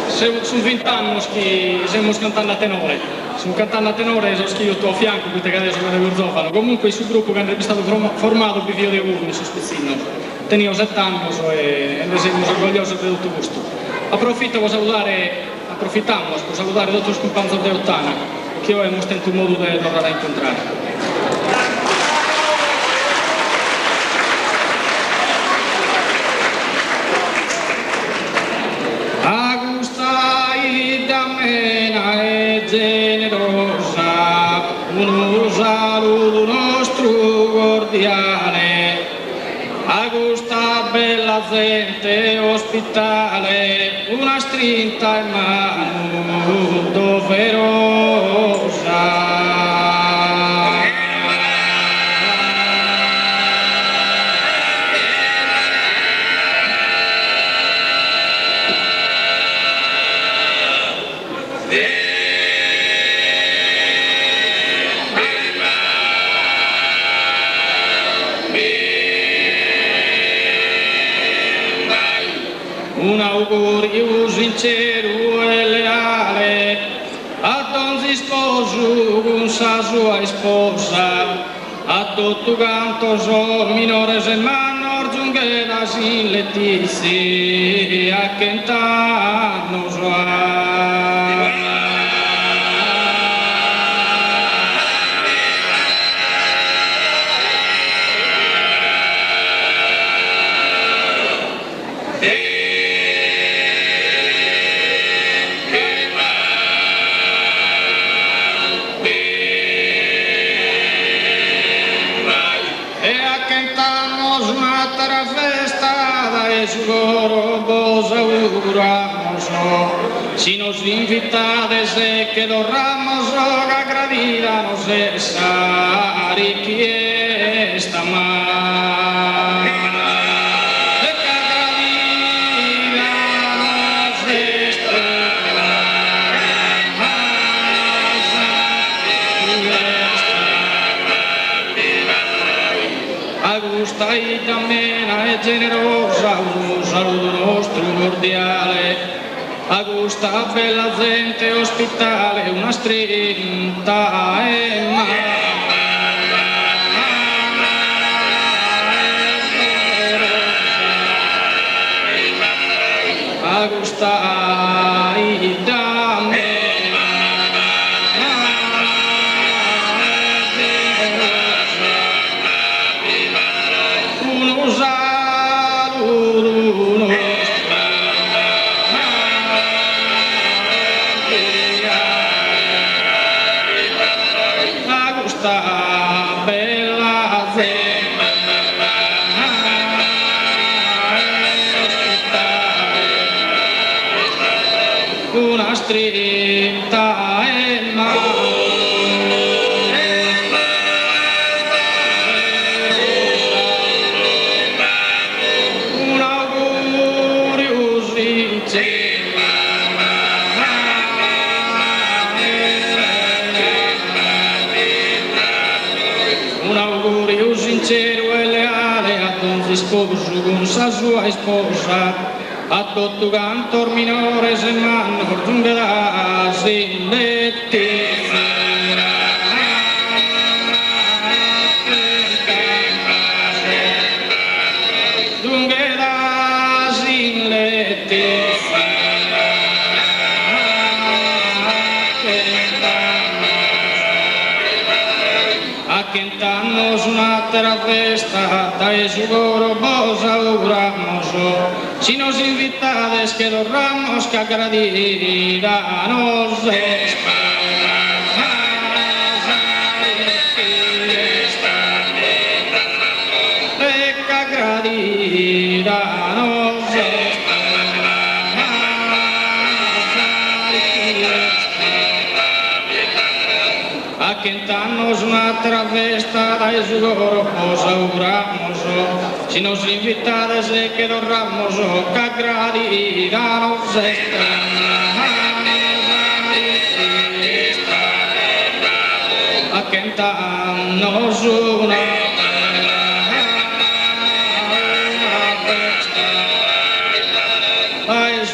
Sono 20 anni che stiamo cantando a tenore. Sono cantando a tenore, sono io a fianco, perché adesso me ne zofano. Comunque, sul gruppo che è stato formato per Vio de Urni, su Spezzino. Teniamo 7 anni e ne siamo orgogliosi di tutto questo. Approfittiamo per salutare tutti i compagni di Ottana, che io abbiamo stento un modo di tornare a incontrare. Generosa, un saluto nostro cordiale a questa bella gente ospitale, una strinta in mano doverosa. Un augurio sincero e leale a don sposo con sa sua sposa, a tutto canto so minore se manor giunghera sin lettizi a cantano sua. Si nos invitades que dorramos a gradida nos esa richiesta más. De que gradida nos esta Augusta y también è generosa, un saluto nostro cordiale. A questa bella gente ospitale, una strinta e a questa da me. Uno saluto bella una strinta e un augurio sincero. Un augurio sincero e leale a don sposo con sa sua sposa, a tutto cantor minore se manno giungherà sin lettizi. Giungherà sin lettizi. A quintanos un'altra festa, dai sicuro vos auguramos, si nos invitades que dorramos que agradida nos que agradida nos a quintanos un'altra festa dai sicuro vos auguramos, si nos invitades que dorramos que agradida nos a quintanos una festa dai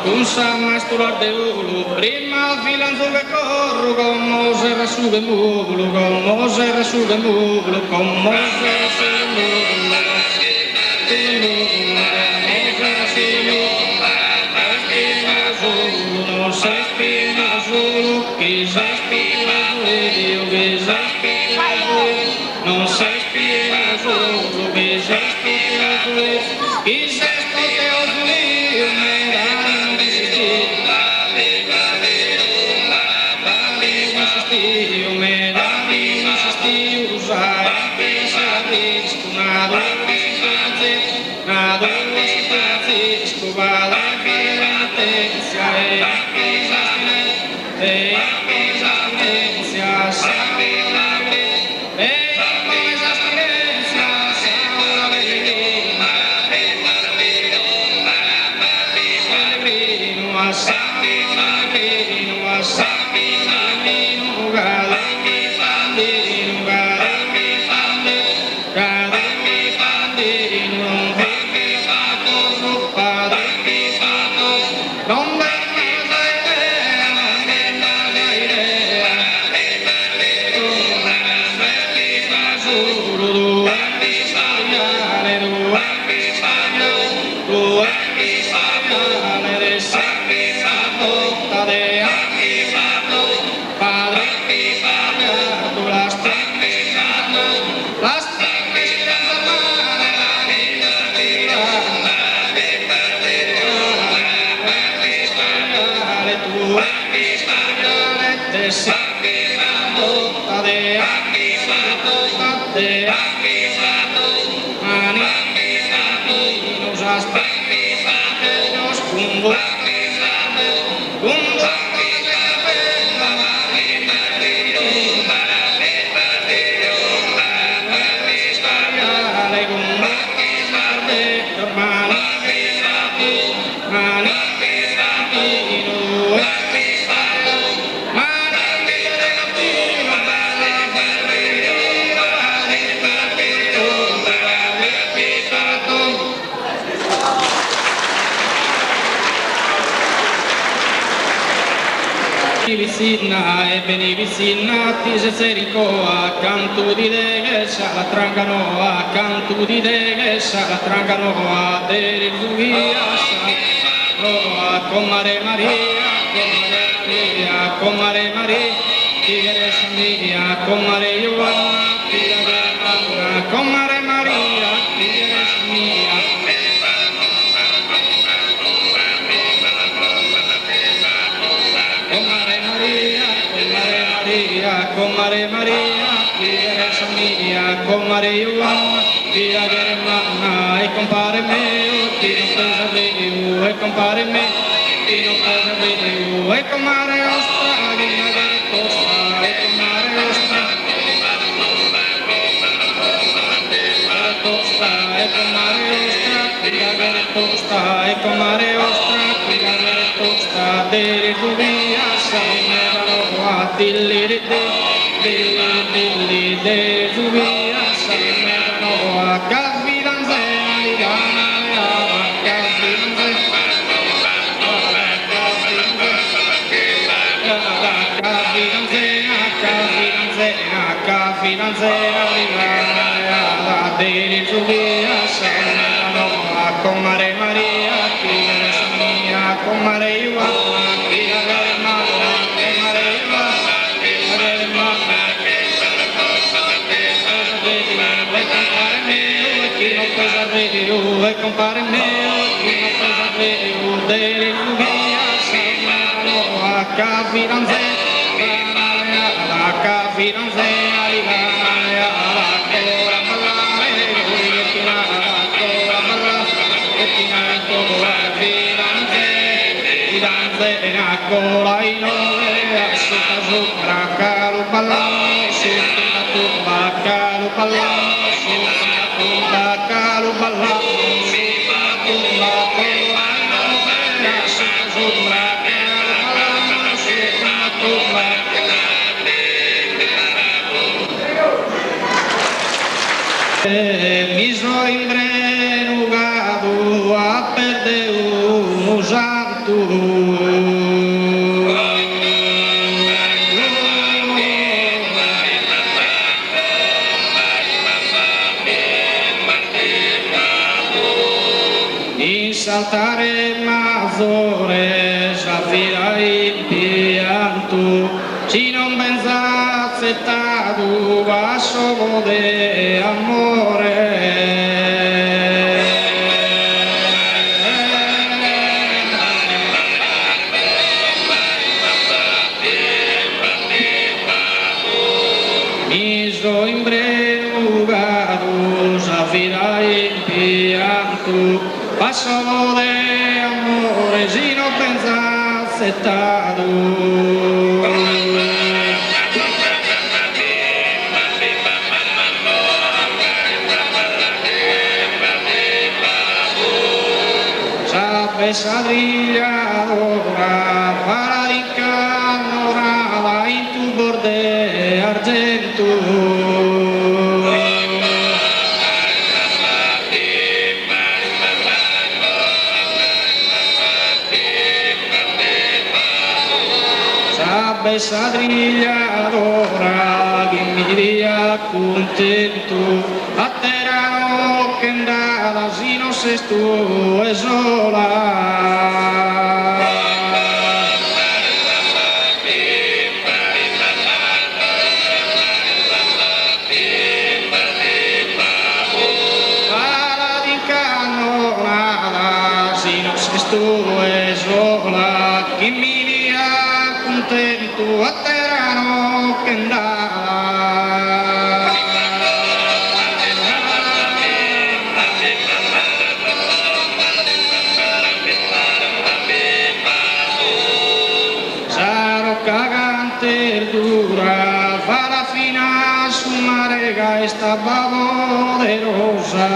Kun samastular de ulu, prima filan suve korru, como se resuve mulu, como se resuve mulu, como se resuve mulu. No se espina azul, que se espina azul, que se espina azul, no se espina azul, que se espina azul, que se espina azul. Vicinati se sericoa, cantu di degesa la tranganoa, cantu di degesa la tranganoa, del Lugiasa, con Mare Maria, con Mare Maria, Tigresa mia, con Mare Giovanna, Tigresa con Mare Maria, Tigresa mia. Con Mare Maria, Tigresa mia, con Mare Giovanna, via Germana, e compare mio, chi non pesa più, e compare me, chi non pesa più, e con Mare Ostra, che non è tosta, e con Mare Ostra, tosta, e con Mare Ostra, via tosta, e con Mare Ostra, via tosta, deri tu via, sei dilli dilli de subia sameno a capitanze di gana a capitanze di gana de subia sameno a con Mare Maria Tigresa mia con Mare Giovanna e compare mio, chi non pesa più, delle Lugiasa, a Capitanze, a Capitanze, a Cola Ballare, Cola Ballare, Fidanze, a Cola Inole, a Sopra Carupa balano sultana tumba kalu balano sultana tumba kalu balano sultana tumba kolano bella sultana kalu balano sultana tumba mi so imbrenugado a perder un usanto. In saltare mazore, s'affida in pianto, si non benzazzetato, va solo de amore. Mi so imbrenugado, s'affida in pianto, passo de amore, si non benzazzetato. Sadriadora, paradicanorada in tu borde argento. Sabbe sadriadora, che mi dia contento, a terra che andava, si non sei tu e sola. Paradicanorada, si non sei tu e sola, che mi dia contento, a terra che andava. Cagante dura, fa la fina su mare che sta poderosa.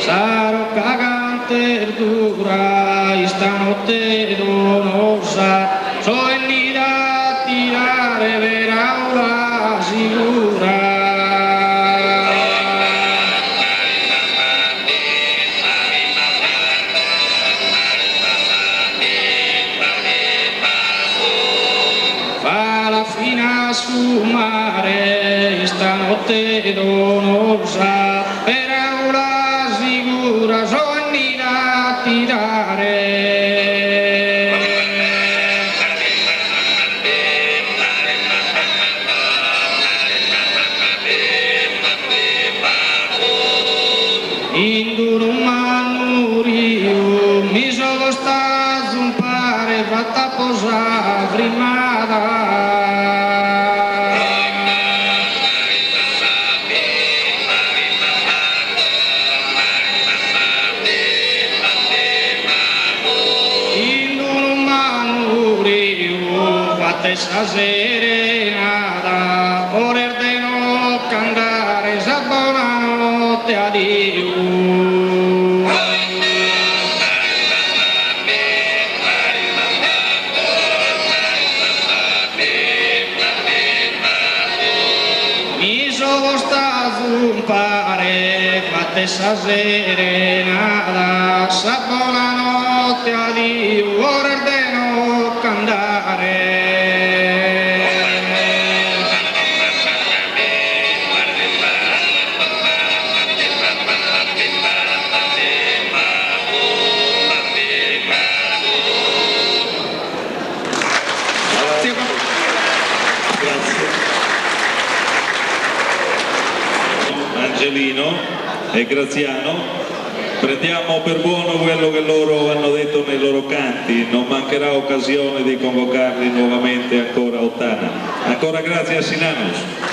Sarò cagante dura, stanotte donosa, so in nida tirare vera una sicura. Fina su mare, stanotte donosa, per una sicura sogni da tirare. In duro manurio mi sono stato un pare fatta posare primata. Essa serenata, voler de no cantare, sa buonanotte addio. Mi sono stato un pare, fatta essa serenata, sa buonanotte addio, voler de no cantare. Angelino e Graziano, prendiamo per buono quello che loro hanno detto nei loro canti, non mancherà occasione di convocarli nuovamente ancora a Ottana. Ancora grazie a Sinanos.